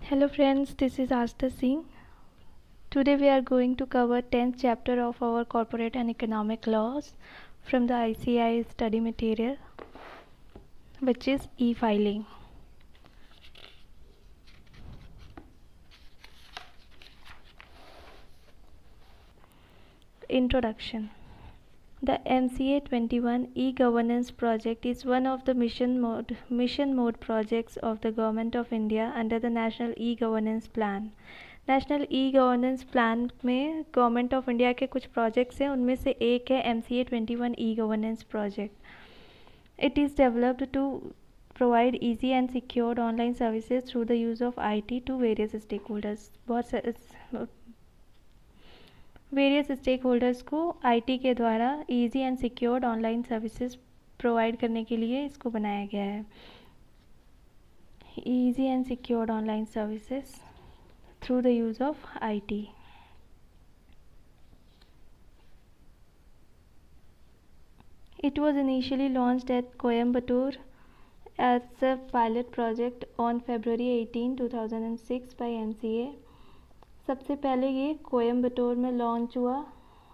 Hello friends, this is Asta Singh. Today we are going to cover 10th chapter of our corporate and economic laws from the ICAI study material, which is e-filing. Introduction. The MCA 21 e-governance project is one of the mission mode projects of the Government of India under the National E-Governance Plan. National e governance plan में government of India के कुछ projects हैं, उनमें से एक है MCA 21 e governance project. It is developed to provide easy and secured online services through the use of IT to various stakeholders. Various stakeholders को IT के द्वारा easy and secured online services provide करने के लिए इसको बनाया गया है. Easy and secured online services through the use of IT. It was initially launched at Coimbatore as a pilot project on February 18, 2006 by MCA. सबसे पहले ये कोयम्बटूर में लॉन्च हुआ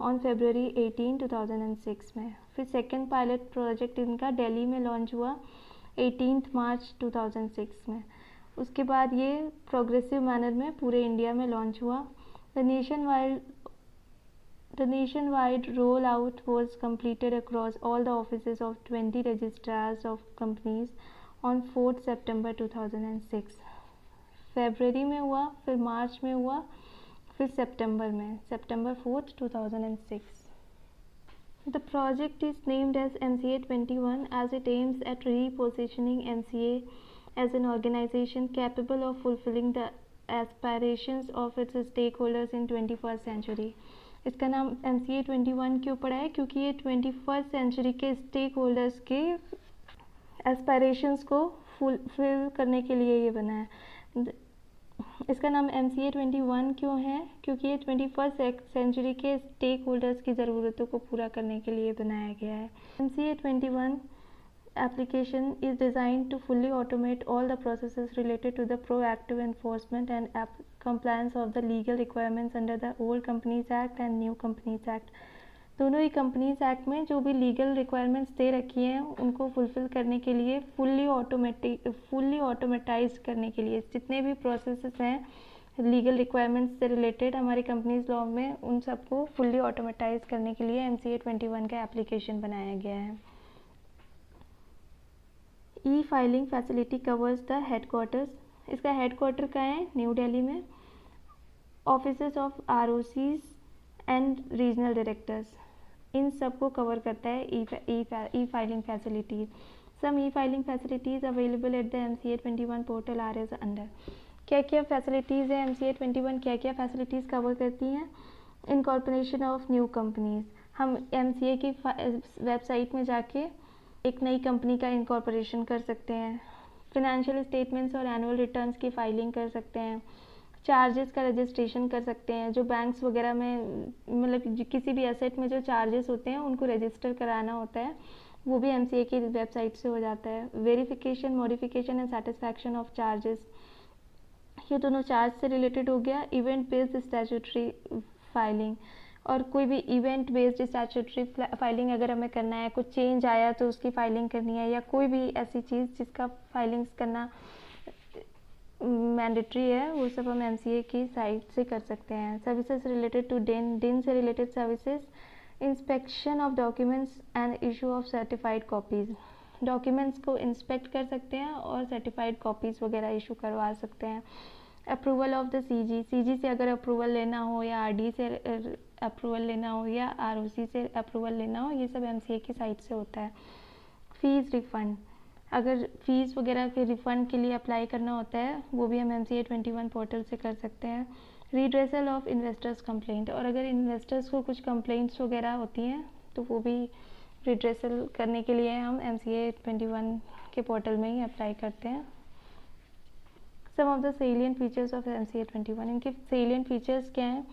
ऑन February 18, 2006 में. फिर सेकेंड पायलट प्रोजेक्ट इनका दिल्ली में लॉन्च हुआ 18 मार्च 2006 में. उसके बाद ये प्रोग्रेसिव मैनर में पूरे इंडिया में लॉन्च हुआ. The nation wide roll out was completed across all the offices of 20 registrars of companies on 4 सितंबर 2006. फरवरी में हुआ, फिर मार्च में हुआ, फिर September 4, 2006. The project is named as MCA 21 as it aims at repositioning MCA as an organization capable of fulfilling the aspirations of its stakeholders in 21st century. इसका नाम MCA 21 क्यों पड़ा है? क्योंकि ये 21st सेंचुरी के स्टेक होल्डर्स के aspirations को फुलफिल करने के लिए ये बना है. इसका नाम MCA 21 क्यों है? क्योंकि ये 21st सेंचुरी के स्टेक होल्डर्स की ज़रूरतों को पूरा करने के लिए बनाया गया है. MCA 21 application is designed to fully automate all the processes related to the proactive enforcement and compliance of the legal requirements under the old Companies Act and New Companies Act. दोनों ही कंपनीज एक्ट में जो भी legal requirements दे रखी हैं उनको fulfil करने के लिए फुल्ली ऑटोमेटाइज करने के लिए जितने भी प्रोसेसेस हैं लीगल रिक्वायरमेंट्स से रिलेटेड हमारी कंपनीज लॉ में, उन सबको फुल्ली ऑटोमेटाइज करने के लिए MCA 21 का एप्लीकेशन बनाया गया है. E filing facility covers the headquarters. इसका हेडक्वार्टर कहाँ है? न्यू दिल्ली में. Offices of ROCs and regional directors, इन सब को कवर करता है e filing facilities. Some e filing facilities available at the MCA 21 portal are as under. क्या क्या फैसिलिटीज़ है MCA 21? क्या क्या फैसिलिटीज़ कवर करती हैं? Incorporation of new companies. हम MCA की वेबसाइट में जाके एक नई कंपनी का इनकॉर्पोरेशन कर सकते हैं. फिनेंशियल स्टेटमेंट्स और एनुअल रिटर्न्स की फाइलिंग कर सकते हैं. चार्जेस का रजिस्ट्रेशन कर सकते हैं. जो बैंक्स वगैरह में मतलब किसी भी एसेट में जो चार्जेस होते हैं उनको रजिस्टर कराना होता है, वो भी MCA की वेबसाइट से हो जाता है. Verification, modification and satisfaction of charges, ये दोनों चार्ज से रिलेटेड हो गया. इवेंट बेस्ड स्टैट्यूटरी फाइलिंग, और कोई भी इवेंट बेस्ड स्टैट्यूटरी फाइलिंग अगर हमें करना है, कुछ चेंज आया तो उसकी फाइलिंग करनी है, या कोई भी ऐसी चीज़ जिसका फाइलिंग्स करना मैंडेटरी है, वो सब हम MCA की साइट से कर सकते हैं. सर्विसेज रिलेटेड टू DIN से related services, inspection of documents and issue of certified copies. Documents को इंस्पेक्ट कर सकते हैं और सर्टिफाइड कॉपीज़ वगैरह इशू करवा सकते हैं. अप्रूवल ऑफ द CG से अगर अप्रूवल लेना हो, या RD से अप्रूवल लेना हो, या ROC से अप्रूवल लेना हो, ये सब MCA की साइट से होता है. फ़ीस रिफ़ंड, अगर फ़ीस वगैरह के रिफ़ंड के लिए अप्लाई करना होता है, वो भी हम MCA 21 पोर्टल से कर सकते हैं. रिड्रेसल ऑफ इन्वेस्टर्स कंप्लेंट, और अगर इन्वेस्टर्स को कुछ कंप्लेंट्स वगैरह होती हैं तो वो भी रिड्रेसल करने के लिए हम MCA 21 के पोर्टल में ही अप्लाई करते हैं. Some of the salient features of MCA 21. इनके सेलिएंट फीचर्स क्या हैं?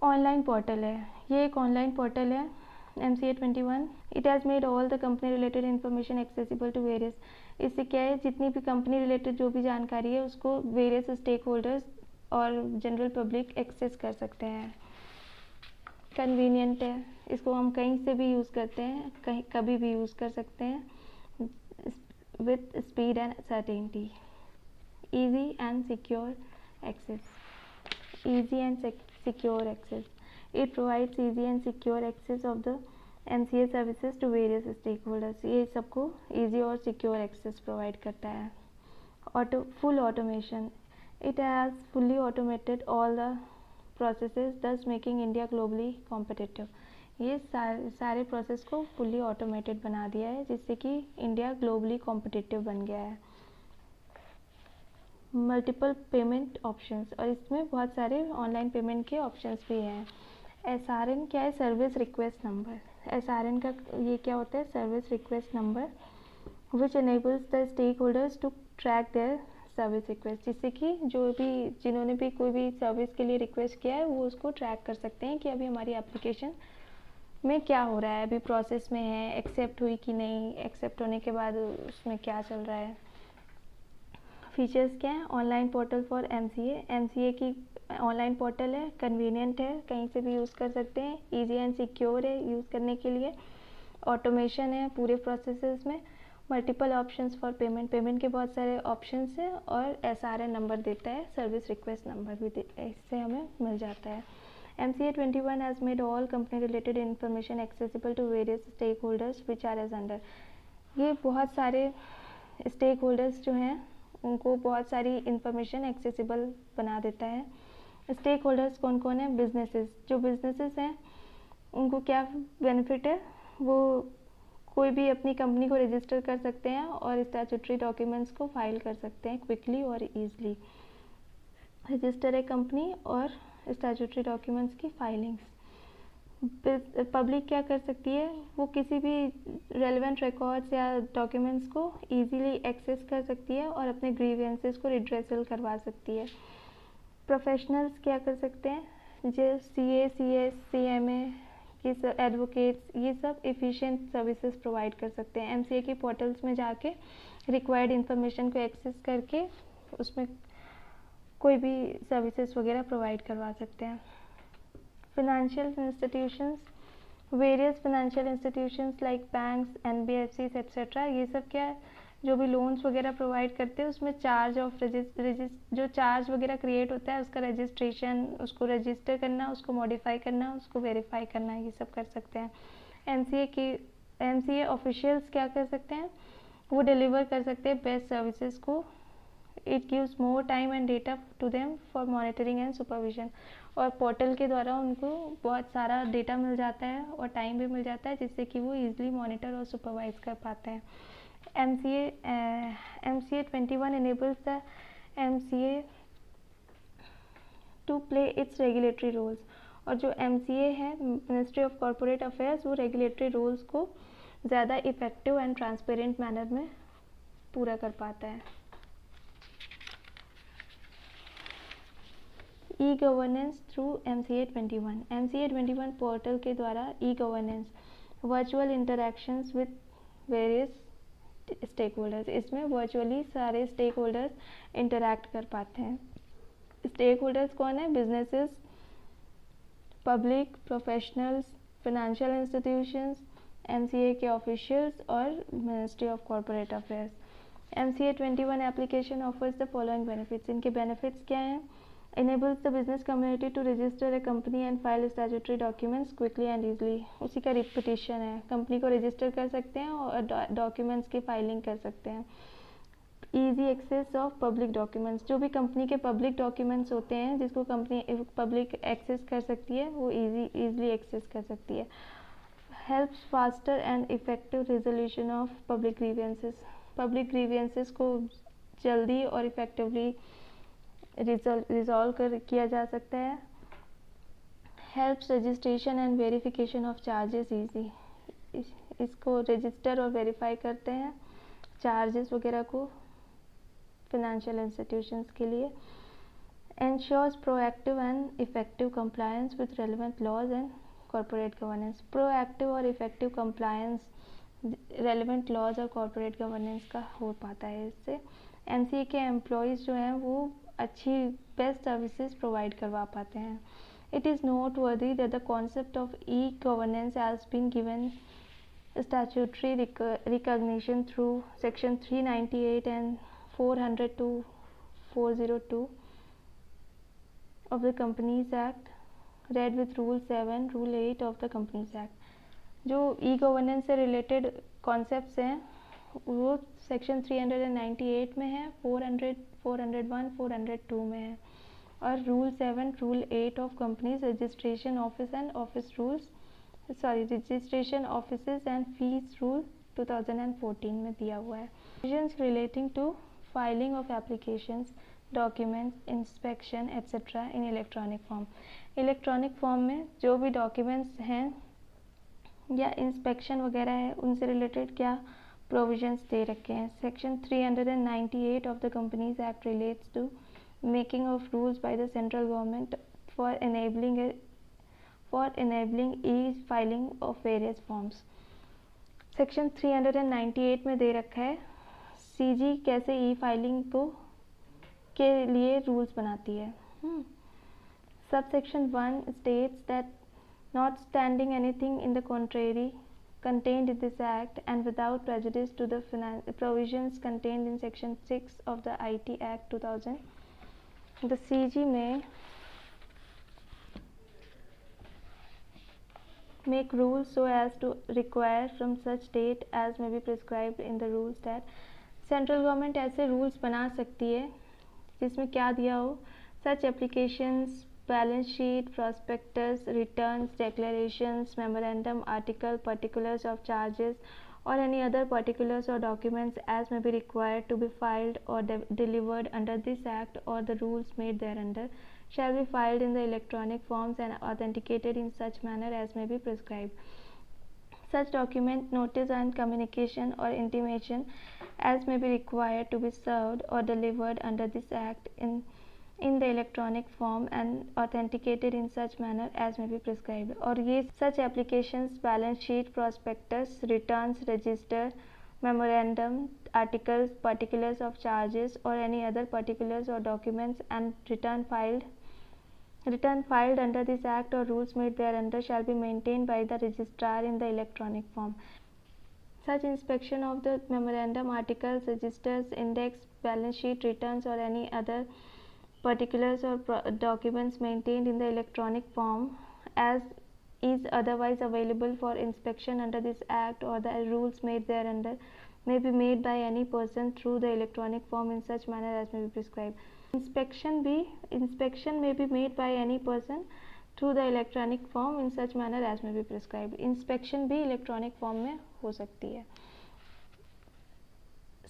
ऑनलाइन पोर्टल है, ये एक ऑनलाइन पोर्टल है MCA 21. It has made all the company related information accessible to various. इससे क्या है, जितनी भी कंपनी रिलेटेड जो भी जानकारी है उसको वेरियस स्टेक होल्डर्स और जनरल पब्लिक एक्सेस कर सकते हैं। कन्वीनियंट है, इसको हम कहीं से भी यूज़ करते हैं, कहीं कभी भी यूज़ कर सकते हैं। With speed and certainty. easy and secure access. Easy and secure access. It provides easy and secure access of the MCA services to various stakeholders. ये सबको easy और secure access provide करता है। Full automation. It has fully automated all the processes, thus making India globally competitive. ये सारे process को fully automated बना दिया है, जिससे कि इंडिया ग्लोबली कॉम्पिटिटिव बन गया है। मल्टीपल पेमेंट ऑप्शंस, और इसमें बहुत सारे ऑनलाइन पेमेंट के ऑप्शंस भी हैं। SRN क्या है? Service request number. SRN का ये क्या होता है? Service request number which enables the stakeholders to track their service request, जिससे कि जिन्होंने भी कोई भी सर्विस के लिए रिक्वेस्ट किया है वो उसको ट्रैक कर सकते हैं कि अभी हमारी एप्लीकेशन में क्या हो रहा है, अभी प्रोसेस में है, एक्सेप्ट हुई कि नहीं, एक्सेप्ट होने के बाद उसमें क्या चल रहा है। फीचर्स क्या है? ऑनलाइन पोर्टल फॉर MCA की ऑनलाइन पोर्टल है, कन्वीनियंट है, कहीं से भी यूज़ कर सकते हैं, इजी एंड सिक्योर है यूज़ करने के लिए, ऑटोमेशन है पूरे प्रोसेसेस में, मल्टीपल ऑप्शंस फॉर पेमेंट के बहुत सारे ऑप्शंस हैं, और SRN नंबर देता है, सर्विस रिक्वेस्ट नंबर भी इससे हमें मिल जाता है। MCA 21 has made all company related information accessible to various stakeholders which are as under। ये बहुत सारे स्टेक होल्डर्स जो हैं उनको बहुत सारी इंफॉर्मेशन एक्सेसिबल बना देता है। स्टेक होल्डर्स कौन कौन है? बिजनेसेस। जो बिजनेसेस हैं उनको क्या बेनिफिट है? वो कोई भी अपनी कंपनी को रजिस्टर कर सकते हैं और स्टैट्यूटरी डॉक्यूमेंट्स को फाइल कर सकते हैं क्विकली और ईजिली। रजिस्टर है कंपनी और स्टैट्यूटरी डॉक्यूमेंट्स की फाइलिंग्स। पब्लिक क्या कर सकती है? वो किसी भी रेलेवेंट रिकॉर्ड्स या डॉक्यूमेंट्स को इजीली एक्सेस कर सकती है और अपने ग्रीवेंसेस को रिड्रेसल करवा सकती है। प्रोफेशनल्स क्या कर सकते हैं? जो CA, CS, CMA ये सब, एडवोकेट्स, ये सब एफिशिएंट सर्विसेज प्रोवाइड कर सकते हैं। MCA की पोर्टल्स में जाके रिक्वायर्ड इंफॉर्मेशन को एक्सेस करके उसमें कोई भी सर्विसेज वगैरह प्रोवाइड करवा सकते हैं। Financial institutions, various financial institutions like banks, NBFCs etc. ये सब क्या है? जो भी लोन्स वगैरह प्रोवाइड करते हैं उसमें चार्ज ऑफ जो चार्ज वगैरह क्रिएट होता है उसका रजिस्ट्रेशन, उसको रजिस्टर करना, उसको मॉडिफाई करना, उसको वेरीफाई करना, ये सब कर सकते हैं। MCA ऑफिशियल्स क्या कर सकते हैं? वो डिलीवर कर सकते हैं बेस्ट सर्विसेज को। It gives more time and data to them for monitoring and supervision, और पोर्टल के द्वारा उनको बहुत सारा डेटा मिल जाता है और टाइम भी मिल जाता है, जिससे कि वो ईजिली मॉनिटर और सुपरवाइज कर पाते हैं। MCA 21 enables the MCA to play its regulatory roles, और जो MCA है मिनिस्ट्री ऑफ कॉरपोरेट अफेयर्स, वो रेगुलेटरी रोल्स को ज़्यादा इफेक्टिव एंड ट्रांसपेरेंट मैनर में पूरा कर पाता है। E-governance through MCA 21। MCA 21 portal के द्वारा E-governance, virtual interactions with various stakeholders, इसमें वर्चुअली सारे स्टेक होल्डर्स इंटरेक्ट कर पाते हैं। स्टेक होल्डर्स कौन है? Businesses, public, professionals, financial institutions, MCA के ऑफिशियल्स और ministry of corporate affairs. MCA 21 application offers the following benefits. इनके बेनिफिट्स क्या हैं? enables the business community to register a company and file statutory documents quickly and easily। उसी का repetition है, company को register कर सकते हैं और डॉक्यूमेंट्स की फाइलिंग कर सकते हैं। Easy access of public documents, जो भी कंपनी के पब्लिक डॉक्यूमेंट्स होते हैं जिसको कंपनी पब्लिक एक्सेस कर सकती है वो ईजिली एक्सेस कर सकती है। Helps faster and effective resolution of public grievances, public grievances को जल्दी और इफेक्टिवली रिजॉल्व किया जा सकता है। Helps registration and verification of charges easy, इसको रजिस्टर और वेरीफाई करते हैं चार्जेस वगैरह को फाइनेंशियल इंस्टीट्यूशंस के लिए। Ensures proactive and effective compliance with relevant laws and corporate governance, proactive और इफेक्टिव कंप्लायंस रेलिवेंट लॉज और कॉर्पोरेट गवर्नेंस का हो पाता है इससे। एमसीए के एम्प्लॉयज़ जो हैं वो अच्छी बेस्ट सर्विसेज प्रोवाइड करवा पाते हैं। It is noteworthy that the concept of e-governance has been given statutory recognition through Section 398 and 400 to 402 of the Companies Act, read with Rule 7, Rule 8 of the Companies Act. जो e-governance से related concepts हैं वो section 398 में है, 400, 401, 402 में है, और rule 7, rule 8 of companies registration office and office rules registration offices and fees rule 2014 में दिया हुआ है। Provisions relating to filing of applications, documents, inspection etcetera in electronic form. Electronic form में जो भी डॉक्यूमेंट्स हैं या इंस्पेक्शन वगैरह है उनसे रिलेटेड क्या प्रोविजंस दे रखे हैं। Section 398 of the companies act relates to making of rules by the central government for enabling e-filing of various forms। Section 398 में दे रखा है सीजी कैसे ई-फाइलिंग को के लिए रूल्स बनाती है। Subsection 1 states that notwithstanding anything in the contrary contained in this act and without prejudice to the provisions contained in section 6 of the IT Act 2000, the CG may make rules so as to require from such date as may be prescribed in the rules that central government ऐसे rules बना सकती है जिसमें क्या दिया हो, such applications, balance sheet, prospectus, returns, declarations, memorandum, article, particulars of charges or any other particulars or documents as may be required to be filed or delivered under this act or the rules made thereunder shall be filed in the electronic forms and authenticated in such manner as may be prescribed. Such document, notice and communication or intimation as may be required to be served or delivered under this act in the electronic form and authenticated in such manner as may be prescribed। और ये such applications, balance sheet, prospectus, returns, register, memorandum, articles, particulars of charges or any other particulars or documents and return filed under this act or rules made thereunder shall be maintained by the registrar in the electronic form। Such inspection of the memorandum, articles, registers, index, balance sheet, returns or any other particulars or documents maintained in the electronic form as is otherwise available for inspection under this act or the rules made thereunder may be made by any person through the electronic form in such manner as may be prescribed। inspection may be made by any person through the electronic form in such manner as may be prescribed। inspection भी electronic form में हो सकती है।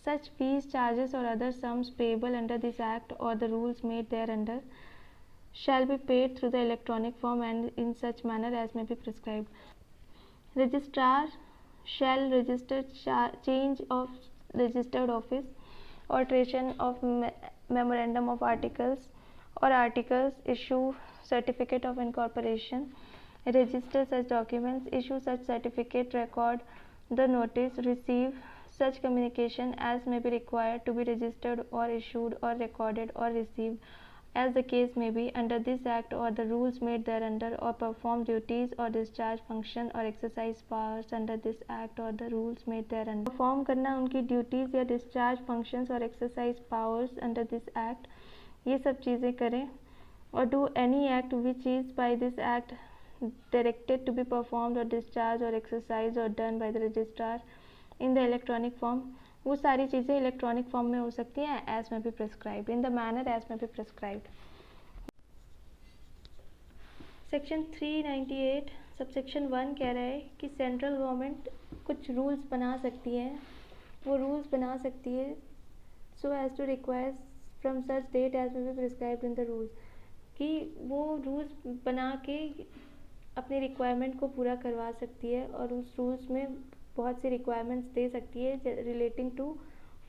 Such fees, charges or other sums payable under this act or the rules made thereunder shall be paid through the electronic form and in such manner as may be prescribed। Registrar shall register change of registered office, alteration of memorandum of articles or articles, issue certificate of incorporation, register such documents, issue such certificate, record the notice, receive such communication as may be required to be registered or issued or recorded or received as the case may be under this act or the rules made thereunder or perform duties or discharge function or exercise powers under this act or the rules made thereunder। perform करना उनकी duties या discharge functions और exercise powers under this act, ये सब चीज़ें करें। or do any act which is by this act directed to be performed or discharged or exercised or done by the registrar in the electronic form, वो सारी चीज़ें electronic form में हो सकती हैं as may be prescribed in the manner as may be prescribed. Section 398 subsection 1 कह रहा है कि सेंट्रल गवर्नमेंट कुछ रूल्स बना सकती है, वो रूल्स बना सकती है so as to require from such date as may be prescribed in the rules, कि वो रूल्स बना के अपनी रिक्वायरमेंट को पूरा करवा सकती है और उस रूल्स में बहुत सी रिक्वायरमेंट्स दे सकती है रिलेटिंग टू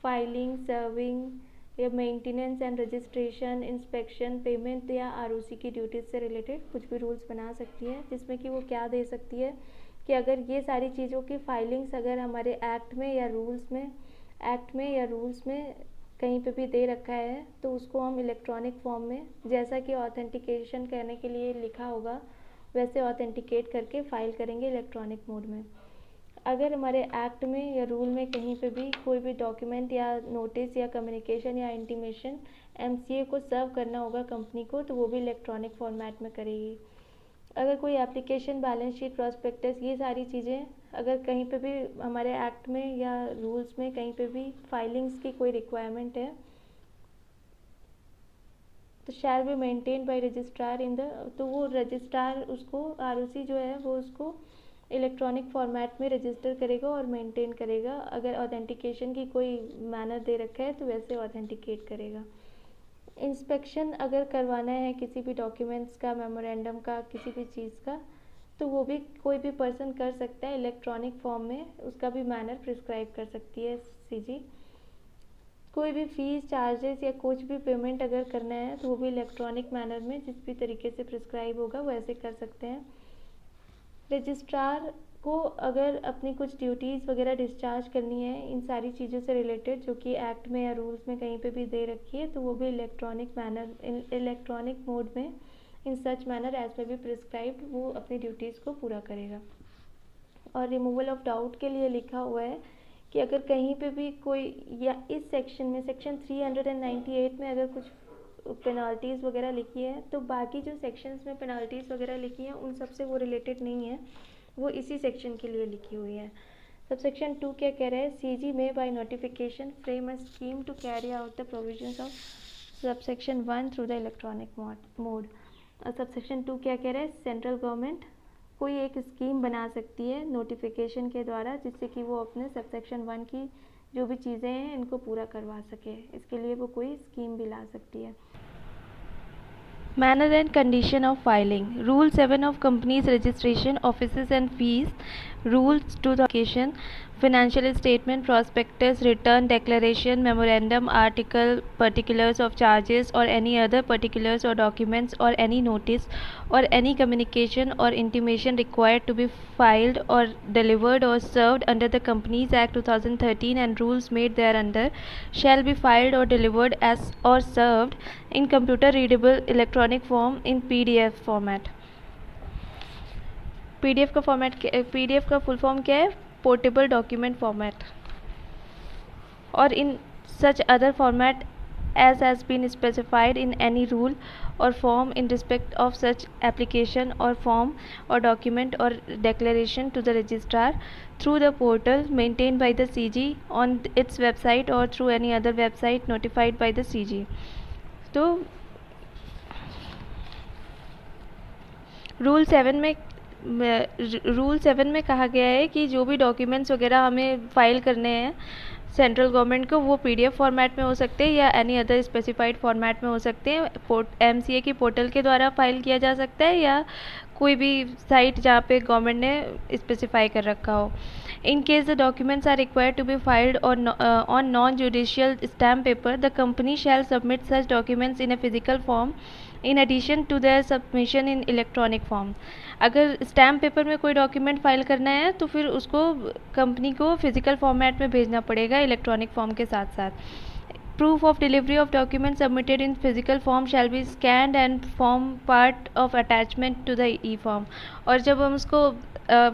फाइलिंग, सर्विंग या maintenance and registration, inspection, payment या आरओसी की ड्यूटीज़ से रिलेटेड कुछ भी रूल्स बना सकती है, जिसमें कि वो क्या दे सकती है कि अगर ये सारी चीज़ों की फाइलिंग्स अगर हमारे एक्ट में या रूल्स में कहीं पे भी दे रखा है तो उसको हम इलेक्ट्रॉनिक फॉर्म में, जैसा कि ऑथेंटिकेशन करने के लिए लिखा होगा वैसे ऑथेंटिकेट करके फाइल करेंगे इलेक्ट्रॉनिक मोड में। अगर हमारे एक्ट में या रूल में कहीं पे भी कोई भी डॉक्यूमेंट या नोटिस या कम्युनिकेशन या इंटीमेशन एमसीए को सर्व करना होगा कंपनी को, तो वो भी इलेक्ट्रॉनिक फॉर्मेट में करेगी। अगर कोई एप्लीकेशन, बैलेंस शीट, प्रॉस्पेक्टस, ये सारी चीज़ें अगर कहीं पे भी हमारे एक्ट में या रूल्स में कहीं पे भी फाइलिंग्स की कोई रिक्वायरमेंट है तो shall be maintain by registrar तो वो रजिस्ट्रार उसको, आरओसी जो है वो उसको इलेक्ट्रॉनिक फॉर्मेट में रजिस्टर करेगा और मेंटेन करेगा। अगर ऑथेंटिकेशन की कोई मैनर दे रखा है तो वैसे ऑथेंटिकेट करेगा। इंस्पेक्शन अगर करवाना है किसी भी डॉक्यूमेंट्स का, मेमोरेंडम का, किसी भी चीज़ का, तो वो भी कोई भी पर्सन कर सकता है इलेक्ट्रॉनिक फॉर्म में, उसका भी मैनर प्रिस्क्राइब कर सकती है सीजी। कोई भी फीस, चार्जेस या कुछ भी पेमेंट अगर करना है तो वो भी इलेक्ट्रॉनिक मैनर में जिस भी तरीके से प्रिस्क्राइब होगा वो ऐसे कर सकते हैं। रजिस्ट्रार को अगर अपनी कुछ ड्यूटीज़ वगैरह डिस्चार्ज करनी है इन सारी चीज़ों से रिलेटेड जो कि एक्ट में या रूल्स में कहीं पे भी दे रखी है, तो वो भी इलेक्ट्रॉनिक मोड में इन such manner as may be prescribed वो अपनी ड्यूटीज़ को पूरा करेगा। और रिमूवल ऑफ डाउट के लिए लिखा हुआ है कि अगर कहीं पे भी कोई, या इस सेक्शन में सेक्शन 398 में अगर कुछ पेनाल्टीज़ वगैरह लिखी है तो बाकी जो सेक्शंस में पेनाल्टीज़ वगैरह लिखी हैं उन सब से वो रिलेटेड नहीं है, वो इसी सेक्शन के लिए लिखी हुई है। सबसेक्शन 2 क्या कह रहा है? CG may by notification frame a scheme to carry out the provisions of subsection 1 through the electronic mode. और सबसेक्शन 2 क्या कह रहा है? सेंट्रल गवर्नमेंट कोई एक स्कीम बना सकती है नोटिफिकेशन के द्वारा जिससे कि वो अपने सबसेक्शन 1 की जो भी चीज़ें हैं इनको पूरा करवा सके, इसके लिए वो कोई स्कीम भी ला सकती है। Manner and condition of filing. Rule 7 of companies registration, offices and fees. Rules to the application, financial statement, prospectus, return, declaration, memorandum, article, particulars of charges or any other particulars or documents or any notice or any communication or intimation required to be filed or delivered or served under the Companies Act 2013 and rules made thereunder shall be filed or delivered as or served in computer readable electronic form in PDF format. PDF का full form क्या है? Portable document format. और in such other format as has been specified in any rule or form in respect of such application or form or document or declaration to the registrar through the portal maintained by the CG on its website or through any other website notified by the CG. तो rule 7 में कहा गया है कि जो भी documents वगैरह हमें फाइल करने हैं सेंट्रल गवर्नमेंट को, वो पीडीएफ फॉर्मेट में हो सकते हैं या एनी अदर स्पेसिफाइड फॉर्मेट में हो सकते हैं। एमसीए की पोर्टल के द्वारा फाइल किया जा सकता है या कोई भी साइट जहाँ पे गवर्नमेंट ने स्पेसिफाई कर रखा हो। In case the documents are required to be filed on non-judicial stamp paper, the company shall submit such documents in a physical form in addition to their submission in electronic form. अगर stamp paper में कोई document file करना है तो फिर उसको company को physical format में भेजना पड़ेगा इलेक्ट्रॉनिक फॉर्म के साथ साथ। Proof of delivery of documents submitted in physical form shall be scanned and form part of attachment to the e-form. और जब हम उसको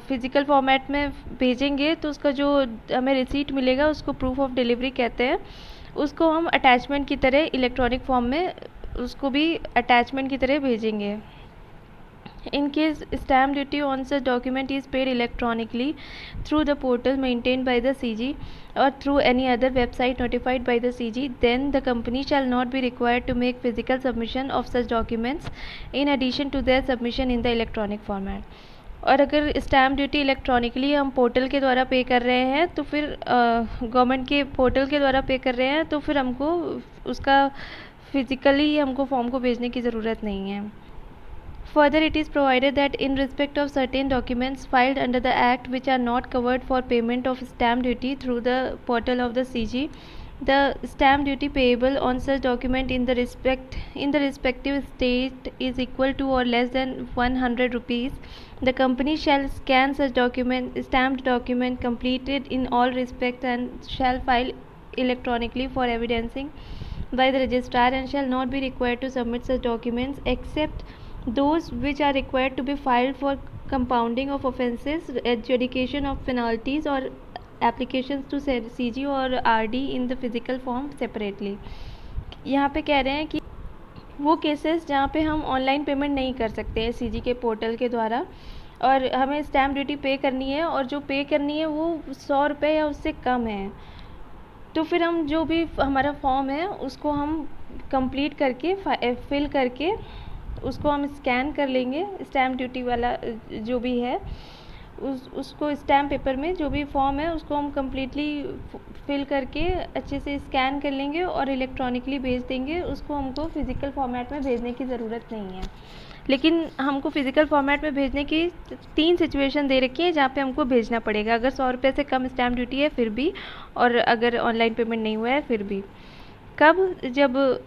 फिज़िकल फॉर्मेट में भेजेंगे तो उसका जो हमें रिसीट मिलेगा उसको प्रूफ ऑफ डिलीवरी कहते हैं, उसको हम अटैचमेंट की तरह इलेक्ट्रॉनिक फॉर्म में उसको भी अटैचमेंट की तरह भेजेंगे। In case stamp duty on such document is paid electronically through the portal maintained by the CG or through any other website notified by the CG, then the company shall not be required to make physical submission of such documents in addition to their submission in the electronic format. और अगर stamp duty electronically हम portal के द्वारा पे कर रहे हैं तो फिर गवर्नमेंट के पोर्टल के द्वारा पे कर रहे हैं तो फिर हमको उसका फिज़िकली हमको फॉर्म को भेजने की ज़रूरत नहीं है। Further, it is provided that in respect of certain documents filed under the Act which are not covered for payment of stamp duty through the portal of the CG, The stamp duty payable on such document in the respective state is equal to or less than 100 rupees. The company shall scan such stamped document completed in all respects and shall file electronically for evidencing by the registrar, and shall not be required to submit such documents except those which are required to be filed for compounding of offences, adjudication of penalties, or applications to CG और RD in the physical form separately. यहाँ पे कह रहे हैं कि वो cases जहाँ पे हम ऑनलाइन पेमेंट नहीं कर सकते हैं CG के पोर्टल के द्वारा, और हमें स्टैम्प ड्यूटी पे करनी है, और जो पे करनी है वो 100 रुपये या उससे कम है, तो फिर हम जो भी हमारा फॉर्म है उसको हम कंप्लीट करके फिल करके उसको हम स्कैन कर लेंगे, स्टैम्प ड्यूटी वाला जो भी है उसको स्टैम्प पेपर में जो भी फॉर्म है उसको हम कम्प्लीटली फिल करके अच्छे से स्कैन कर लेंगे और इलेक्ट्रॉनिकली भेज देंगे। उसको हमको फ़िज़िकल फॉर्मेट में भेजने की ज़रूरत नहीं है। लेकिन हमको फ़िज़िकल फॉर्मेट में भेजने की 3 सिचुएशन दे रखी है जहाँ पे हमको भेजना पड़ेगा, अगर 100 रुपये से कम स्टैम्प ड्यूटी है फिर भी, और अगर ऑनलाइन पेमेंट नहीं हुआ है फिर भी। कब? जब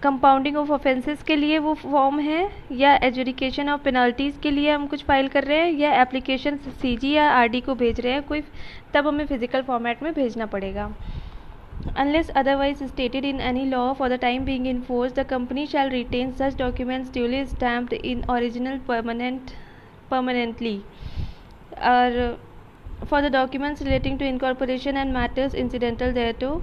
कंपाउंडिंग ऑफ ऑफेंसेस के लिए वो फॉर्म है, या एजुडिकेशन ऑफ पेनल्टीज़ के लिए हम कुछ फाइल कर रहे हैं, या एप्लीकेशन CG या RD को भेज रहे हैं कोई, तब हमें फ़िज़िकल फॉर्मेट में भेजना पड़ेगा। Unless otherwise stated in any law for the time being in force, the company shall retain such documents duly stamped in original permanently. Or for the documents relating to incorporation and matters incidental thereto,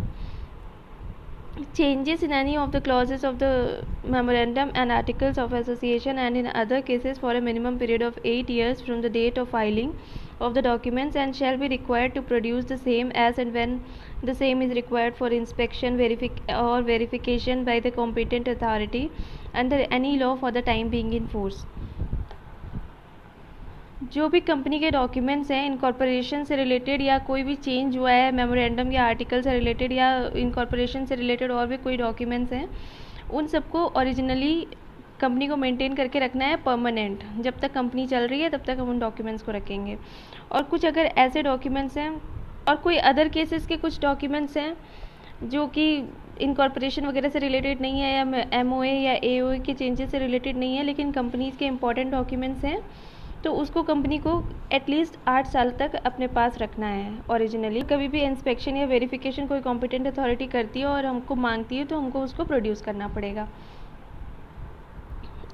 changes in any of the clauses of the memorandum and articles of association, and in other cases for a minimum period of 8 years from the date of filing of the documents, and shall be required to produce the same as and when the same is required for inspection or verification by the competent authority under any law for the time being in force. जो भी company के documents हैं incorporation से related, या कोई भी change हुआ है मेमोरेंडम या आर्टिकल से रिलेटेड, या इनकॉर्पोरेशन से रिलेटेड और भी कोई डॉक्यूमेंट्स हैं, उन सबको ओरिजिनली कंपनी को मेंटेन करके रखना है परमानेंट। जब तक कंपनी चल रही है तब तक हम उन डॉक्यूमेंट्स को रखेंगे। और कुछ अगर ऐसे डॉक्यूमेंट्स हैं और कोई अदर केसेस के कुछ डॉक्यूमेंट्स हैं जो कि इनकॉर्पोरेशन वगैरह से रिलेटेड नहीं है, या MOA या AOA के चेंजेस से रिलेटेड नहीं है, लेकिन कंपनीज़ के इंपॉर्टेंट डॉक्यूमेंट्स हैं, तो उसको कंपनी को एटलीस्ट 8 साल तक अपने पास रखना है ओरिजिनली। कभी भी इंस्पेक्शन या वेरिफिकेशन कोई कॉम्पिटेंट अथॉरिटी करती है और हमको मांगती है तो हमको उसको प्रोड्यूस करना पड़ेगा।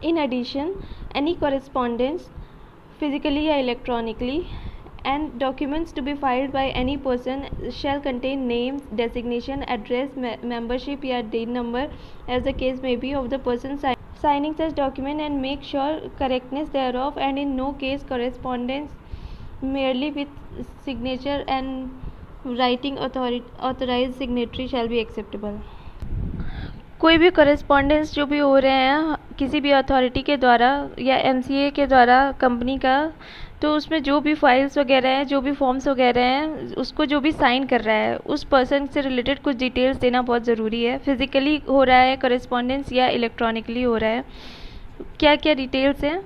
In addition any correspondence physically या electronically and documents to be filed by any person shall contain names, designation, address, membership या DIN number as the case may be of the person signing such document, and make sure correctness thereof, and in no case correspondence merely with signature and writing authorized signatory shall be acceptable. कोई भी correspondence जो भी हो रहे हैं किसी भी authority के द्वारा या MCA के द्वारा कंपनी का, तो उसमें जो भी फाइल्स वगैरह हैं, जो भी फॉर्म्स वगैरह हैं, उसको जो भी साइन कर रहा है उस पर्सन से रिलेटेड कुछ डिटेल्स देना बहुत ज़रूरी है। फिज़िकली हो रहा है कॉरेस्पॉन्डेंस या इलेक्ट्रॉनिकली हो रहा है, क्या क्या डिटेल्स हैं,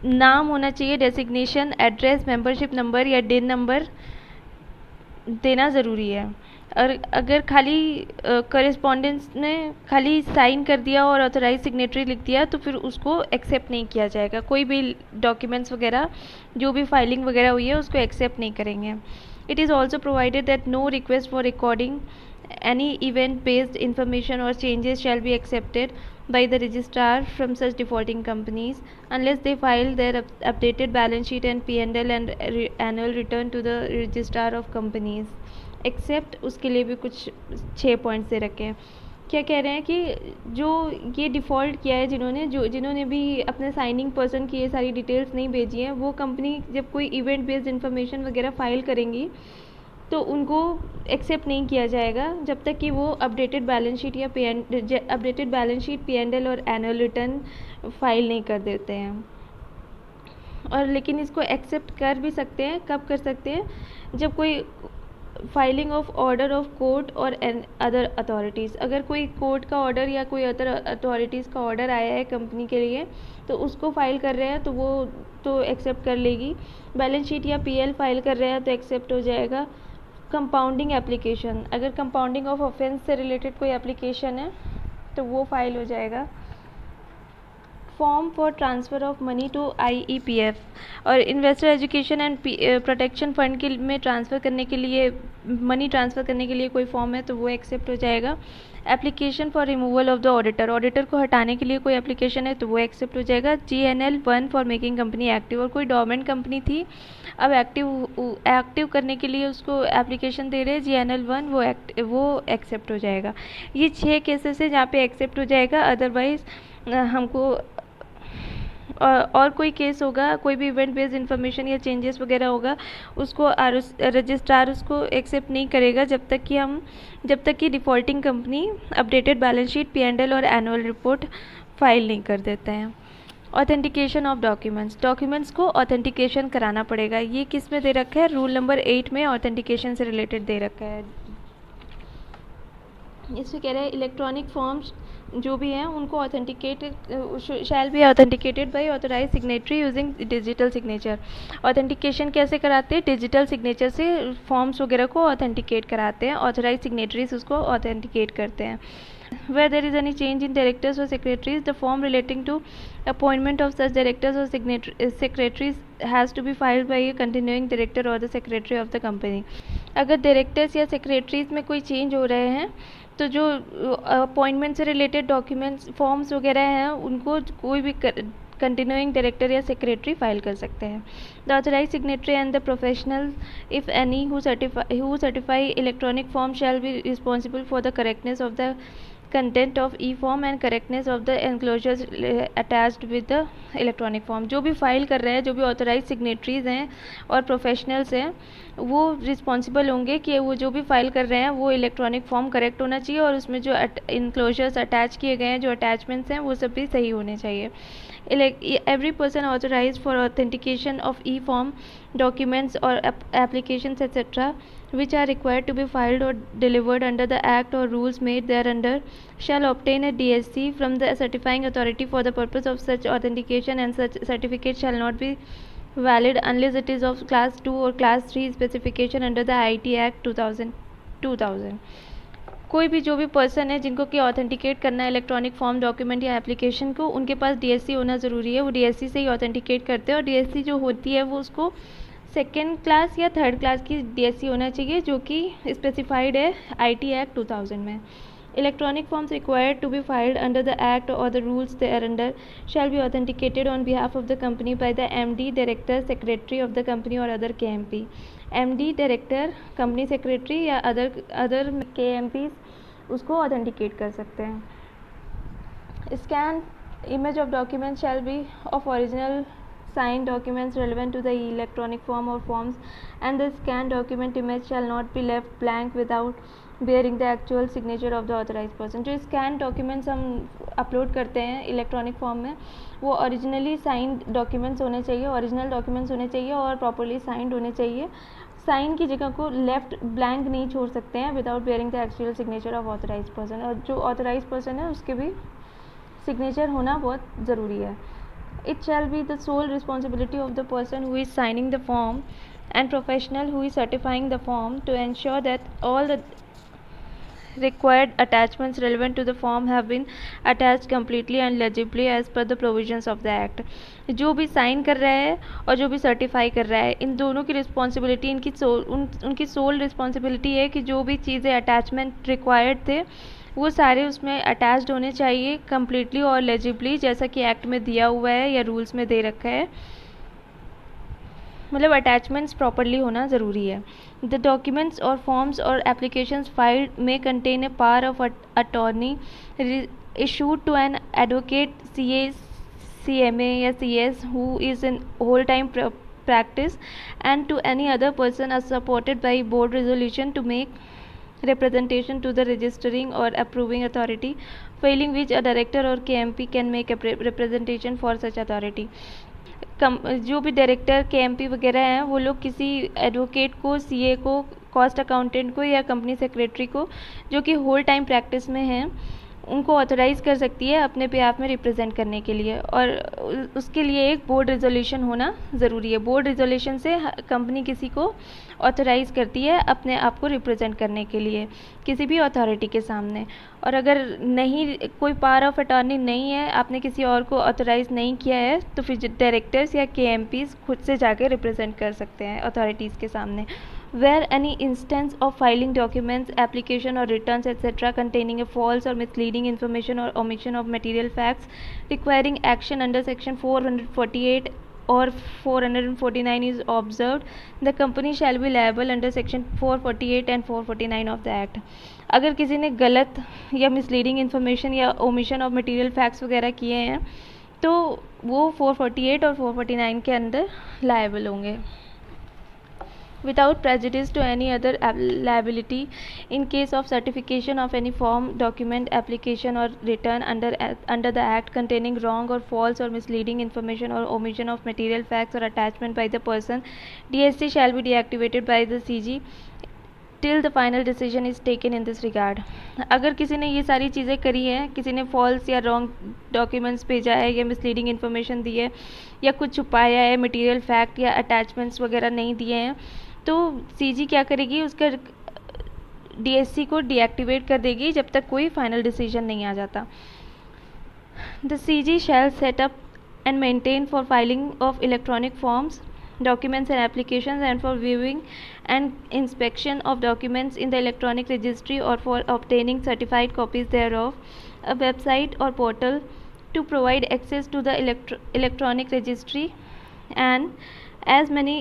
नाम होना चाहिए, डेसिग्नेशन, एड्रेस, मेंबरशिप नंबर या DIN नंबर देना ज़रूरी है। और अगर खाली कॉरेस्पॉन्डेंस ने खाली साइन कर दिया और ऑथराइज सिग्नेटरी लिख दिया तो फिर उसको एक्सेप्ट नहीं किया जाएगा। कोई भी डॉक्यूमेंट्स वगैरह जो भी फाइलिंग वगैरह हुई है उसको एक्सेप्ट नहीं करेंगे। It is also provided that no request for recording any event based information or changes shall be accepted by the registrar from such defaulting companies unless they file their updated balance sheet and P&L and annual return to the registrar of companies, except उसके लिए भी कुछ 6 points दे रखे हैं। क्या कह रहे हैं कि जो ये डिफ़ॉल्ट किया है जिन्होंने भी अपने साइनिंग पर्सन की ये सारी डिटेल्स नहीं भेजी हैं, वो कंपनी जब कोई इवेंट बेस्ड इन्फॉर्मेशन वगैरह फ़ाइल करेंगी तो उनको एक्सेप्ट नहीं किया जाएगा जब तक कि वो अपडेटेड बैलेंस शीट या P&L और एनुअल रिटर्न फाइल नहीं कर देते हैं। और लेकिन इसको एक्सेप्ट कर भी सकते हैं, कब कर सकते हैं, जब कोई filing of order of court और अदर अथॉरिटीज़, अगर कोई कोर्ट का ऑर्डर या कोई अदर अथॉरिटीज़ का ऑर्डर आया है कंपनी के लिए तो उसको फाइल कर रहे हैं तो वो तो एक्सेप्ट कर लेगी। बैलेंस शीट या PL फाइल कर रहे हैं तो एक्सेप्ट हो जाएगा। कंपाउंडिंग एप्लीकेशन, अगर कंपाउंडिंग ऑफ ऑफेंस से रिलेटेड कोई एप्लीकेशन है तो वो फाइल हो जाएगा। Form for transfer of money to IEPF और investor education and protection fund के में ट्रांसफ़र करने के लिए, मनी ट्रांसफ़र करने के लिए कोई फॉर्म है तो वो एक्सेप्ट हो जाएगा। Application for removal of the auditor, auditor को हटाने के लिए कोई एप्लीकेशन है तो वो एक्सेप्ट हो जाएगा। GNL 1 for making company active, और कोई डोरमेंट कंपनी थी अब एक्टिव करने के लिए उसको एप्लीकेशन दे रहे हैं GNL 1, वो एक्सेप्ट हो जाएगा। ये 6 केसेस है जहाँ पे एक्सेप्ट हो जाएगा। अदरवाइज़ हमको और कोई केस होगा, कोई भी इवेंट बेस्ड इन्फॉर्मेशन या चेंजेस वगैरह होगा, उसको रजिस्ट्रार उसको एक्सेप्ट नहीं करेगा जब तक कि defaulting company updated balance sheet, P&L और एनुअल रिपोर्ट फाइल नहीं कर देते हैं। ऑथेंटिकेशन ऑफ डॉक्यूमेंट्स को ऑथेंटिकेशन कराना पड़ेगा। ये किस में दे रखा है? रूल नंबर 8 में ऑथेंटिकेशन से रिलेटेड दे रखा है। इसमें कह रहा है इलेक्ट्रॉनिक फॉर्म्स जो भी हैं उनको shall be authenticated by authorise signatory using digital signature. Authentication कैसे कराते हैं? डिजिटल सिग्नेचर से फॉर्म्स वगैरह को ऑथेंटिकेट कराते हैं, ऑथराइज सिग्नेटरीज उसको ऑथेंटिकेट करते हैं। Where there is any change in directors or secretaries, the form relating to appointment of such directors or secretaries has to be filed by a continuing director or the secretary of the company. अगर directors या secretaries में कोई change हो रहे हैं तो जो appointment से रिलेटेड डॉक्यूमेंट्स फॉर्म्स वगैरह हैं उनको कोई भी कंटिन्यूइंग डायरेक्टर या सेक्रेटरी फाइल कर सकते हैं। The authorise signatory and the professional if any who certify electronic form shall be responsible for the correctness of the content of e form and correctness of the enclosures attached with the electronic form. जो भी file कर रहे हैं, जो भी authorise signatories हैं और professionals हैं, वो रिस्पॉन्सिबल होंगे कि वो जो भी फाइल कर रहे हैं वो इलेक्ट्रॉनिक फॉर्म करेक्ट होना चाहिए और उसमें जो इनक्लोजर्स अटैच किए गए हैं, जो अटैचमेंट्स हैं, वो सब भी सही होने चाहिए। Every person authorized for authentication of E-form documents or applications etc. which are required to be filed or delivered under the Act or rules made thereunder shall obtain a DSC from the certifying authority for the purpose of such authentication, and such certificate shall not be valid unless it is of Class 2 or Class 3 specification under the IT Act 2000। कोई भी जो भी person है जिनको कि authenticate करना है electronic form document या एप्लीकेशन को, उनके पास DSC होना ज़रूरी है। वो DSC से ही ऑथेंटिकेट करते हैं और DSC जो होती है वो उसको 2nd क्लास या 3rd क्लास की DSC होना चाहिए जो कि स्पेसिफाइड है IT Act 2000 में। Electronic forms required to be filed under the Act or the rules thereunder shall be authenticated on behalf of the company by the MD, Director, Secretary of the company or other KMP। MD, Director, Company Secretary या other KMPs उसको authenticate कर सकते हैं। Scan image of documents shall be of original signed documents relevant to the electronic form or forms, and the scanned document image shall not be left blank without bearing the actual signature of the authorized person। जो scan documents हम upload करते हैं electronic form में वो originally signed documents होने चाहिए, original documents होने चाहिए और प्रॉपर्ली साइंड होने चाहिए। साइन की जगह को लेफ्ट ब्लैंक नहीं छोड़ सकते हैं without bearing the actual signature of authorise person, और जो ऑथराइज पर्सन है उसके भी सिग्नेचर होना बहुत ज़रूरी है। It shall be the sole responsibility of the person who is signing the form and professional who is certifying the form to ensure that all the required attachments relevant to the form have been attached completely and legibly as per the provisions of the act। जो भी sign कर रहा है और जो भी certify कर रहा है, इन दोनों की रिस्पॉन्सिबिलिटी उनकी सोल रिस्पॉन्सिबिलिटी है कि जो भी चीज़ें अटैचमेंट रिक्वायर्ड थे वो सारे उसमें अटैच्ड होने चाहिए कम्प्लीटली और लेजिबली, जैसा कि एक्ट में दिया हुआ है या रूल्स में दे रखा है। मतलब अटैचमेंट्स प्रॉपरली होना ज़रूरी है। द डॉक्यूमेंट्स और फॉर्म्स और applications filed may contain a power of attorney issued to an advocate, CA, CMA या CS who is in whole time practice and to any other person as supported by board resolution to make representation to the registering or approving authority, failing which a director or KMP can make a representation for such authority। जो भी director KMP वगैरह हैं वो लोग किसी advocate को, CA को, cost accountant को या कंपनी सेक्रेटरी को जो कि होल टाइम प्रैक्टिस में हैं उनको ऑथराइज़ कर सकती है अपने बिहाफ में रिप्रेजेंट करने के लिए, और उसके लिए एक बोर्ड रेजोल्यूशन होना ज़रूरी है। बोर्ड रेजोल्यूशन से कंपनी किसी को ऑथराइज़ करती है अपने आप को रिप्रेजेंट करने के लिए किसी भी अथॉरिटी के सामने। और अगर नहीं, कोई पावर ऑफ अटॉर्नी नहीं है, आपने किसी और को ऑथराइज़ नहीं किया है, तो फिर डायरेक्टर्स या KMPs खुद से जाकर रिप्रेजेंट कर सकते हैं अथॉरिटीज़ के सामने। Where any instance of filing documents, application or returns etc. containing a false or misleading information or omission of material facts requiring action under section 448 or 449 is observed, the company shall be liable under section 448 and 449 of the act. अगर किसी ने गलत या misleading information या omission of material facts वगैरह किए हैं तो वो 448 और 449 के अंदर liable होंगे। Without prejudice to any other liability in case of certification of any form, document, application or return under the act containing wrong or false or misleading information or omission of material facts or attachment by the person, DSC shall be deactivated by the CG till the final decision is taken in this regard. अगर किसी ने ये सारी चीज़ें करी हैं, किसी ने फॉल्स या रॉन्ग डॉक्यूमेंट्स भेजा है या मिसलीडिंग इन्फॉर्मेशन दी है या कुछ छुपाया है, मटेरियल फैक्ट या अटैचमेंट्स वगैरह नहीं दिए हैं, तो CG क्या करेगी, उसका DSC को डीएक्टिवेट कर देगी जब तक कोई फाइनल डिसीजन नहीं आ जाता। The CG shall set up and maintain for filing of electronic forms, documents and applications and for viewing and inspection of documents in the electronic registry or for obtaining certified copies thereof, a website or portal to provide access to the electronic registry and as many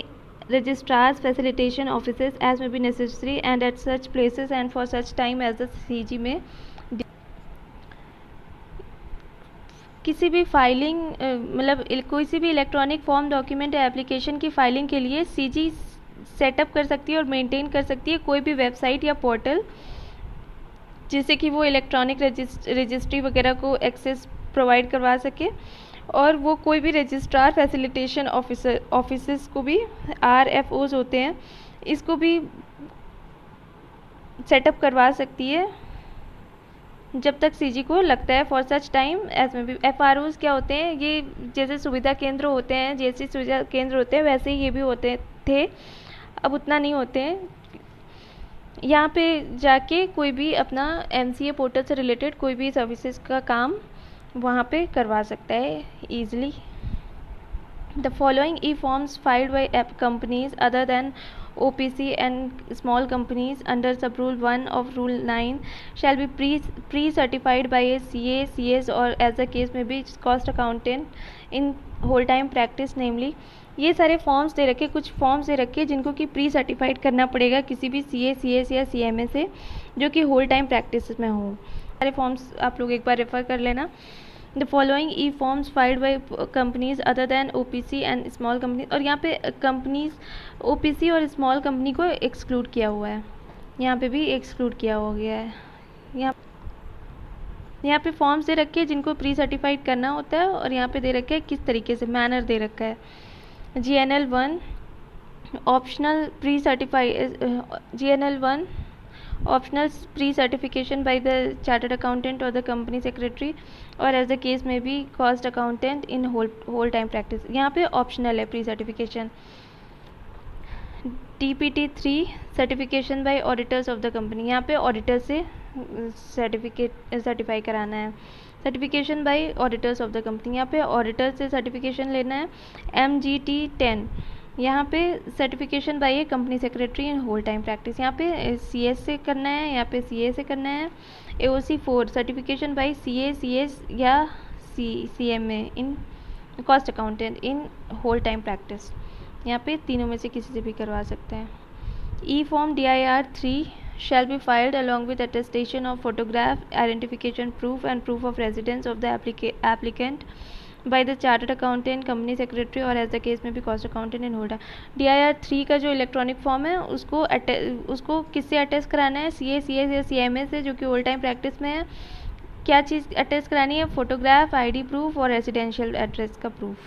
registrars facilitation offices as may be necessary and at such places and for such time as the CG may किसी भी filing मतलब कोई भी electronic form, document या application की filing के लिए CG setup कर सकती है और मेंटेन कर सकती है कोई भी वेबसाइट या पोर्टल जिससे कि वो इलेक्ट्रॉनिक रजिस्ट्री वगैरह को एक्सेस प्रोवाइड करवा सके, और वो कोई भी रजिस्ट्रार फैसिलिटेशन ऑफिसर्स को भी RFOs होते हैं, इसको भी सेटअप करवा सकती है जब तक CG को लगता है for such time as may भी। FROs क्या होते हैं, ये जैसे सुविधा केंद्र होते हैं, जैसे सुविधा केंद्र होते हैं वैसे ही ये भी होते थे, अब उतना नहीं होते हैं। यहाँ पे जाके कोई भी अपना MCA पोर्टल से रिलेटेड कोई भी सर्विसेज का काम वहाँ पे करवा सकता है easily. The following E-forms filed by companies other than OPC and small companies under sub-rule 1 of Rule 9 shall be pre-certified by a CA, CS or as the case may be cost accountant in whole time practice, namely ये सारे forms they रखे, कुछ forms they रखे जिनको कि pre certified करना पड़ेगा किसी भी CA, CS या CMA से जो कि होल टाइम प्रैक्टिस में हो। सारे फॉर्म्स आप लोग एक बार रेफर कर लेना। The following E-forms filed by companies other than OPC and small companies, और यहाँ पे कंपनीज OPC और स्मॉल कंपनी को एक्सक्लूड किया हुआ है, यहाँ पे भी एक्सक्लूड किया हो गया है। यहाँ पे फॉर्म्स दे रखे हैं जिनको प्री सर्टिफाइड करना होता है, और यहाँ पे दे रखे है किस तरीके से मैनर दे रखा है। GNL 1 optional pre-certification by the chartered accountant or the company secretary or as the case may be cost accountant in whole time practice, यहाँ पे ऑप्शनल है pre certification. TPT 3 certification by auditors of the company, यहाँ पे auditor से certify कराना है। Certification by auditors of the company, यहाँ पे ऑडिटर से सर्टिफिकेशन लेना है। MGT 10 यहाँ पे certification by company secretary in whole time practice, यहाँ पे CS से करना है, यहाँ पे CA से करना है। AOC 4 certification by CA, CS या CMA in cost accountant in whole time practice, यहाँ पे तीनों में से किसी से भी करवा सकते हैं। E-form DIR 3 shall be filed along with attestation of photograph, identification proof and proof of residence of the applicant by the chartered accountant, company secretary और as the case में भी cost accountant in holder। DIR 3 का जो electronic form है उसको किससे attest कराना है, CA, CS या CMA से जो कि होल टाइम प्रैक्टिस में है। क्या चीज़ अटेस्ट करानी है, फोटोग्राफ, ID प्रूफ और रेजिडेंशियल एड्रेस का प्रूफ।